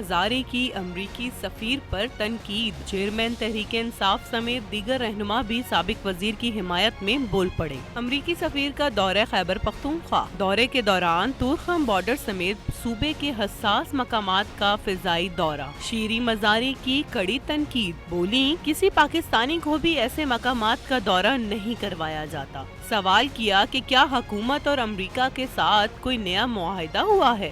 مزاری کی امریکی سفیر پر تنقید۔ چیئرمین تحریک انصاف سمیت دیگر رہنما بھی سابق وزیر کی حمایت میں بول پڑے۔ امریکی سفیر کا دورہ خیبر پختونخوا۔ دورے کے دوران طورخم بارڈر سمیت صوبے کے حساس مقامات کا فضائی دورہ۔ شیریں مزاری کی کڑی تنقید، بولیں کسی پاکستانی کو بھی ایسے مقامات کا دورہ نہیں کروایا جاتا۔ سوال کیا کہ کیا حکومت اور امریکہ کے ساتھ کوئی نیا معاہدہ ہوا ہے؟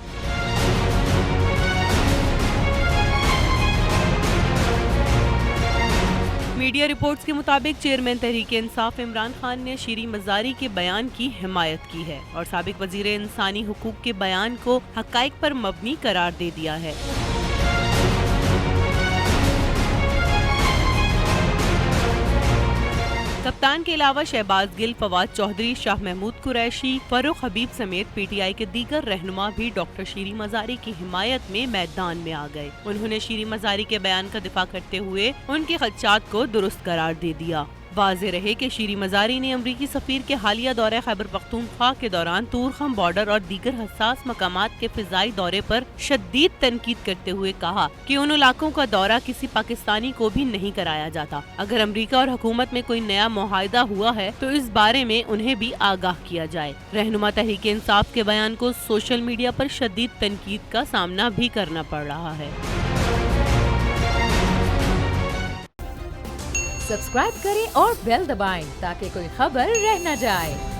میڈیا رپورٹس کے مطابق چیئرمین تحریک انصاف عمران خان نے شیریں مزاری کے بیان کی حمایت کی ہے اور سابق وزیر انسانی حقوق کے بیان کو حقائق پر مبنی قرار دے دیا ہے۔ کپتان کے علاوہ شہباز گل، فواد چوہدری، شاہ محمود قریشی، فاروق حبیب سمیت پی ٹی آئی کے دیگر رہنما بھی ڈاکٹر شیریں مزاری کی حمایت میں میدان میں آ گئے۔ انہوں نے شیریں مزاری کے بیان کا دفاع کرتے ہوئے ان کے خدشات کو درست قرار دے دیا۔ واضح رہے کہ شیریں مزاری نے امریکی سفیر کے حالیہ دورہ خیبر پختونخوا کے دوران طورخم بارڈر اور دیگر حساس مقامات کے فضائی دورے پر شدید تنقید کرتے ہوئے کہا کہ ان علاقوں کا دورہ کسی پاکستانی کو بھی نہیں کرایا جاتا۔ اگر امریکہ اور حکومت میں کوئی نیا معاہدہ ہوا ہے تو اس بارے میں انہیں بھی آگاہ کیا جائے۔ رہنما تحریک انصاف کے بیان کو سوشل میڈیا پر شدید تنقید کا سامنا بھی کرنا پڑ رہا ہے۔ سبسکرائب کریں اور بیل دبائیں تاکہ کوئی خبر رہ نہ جائے۔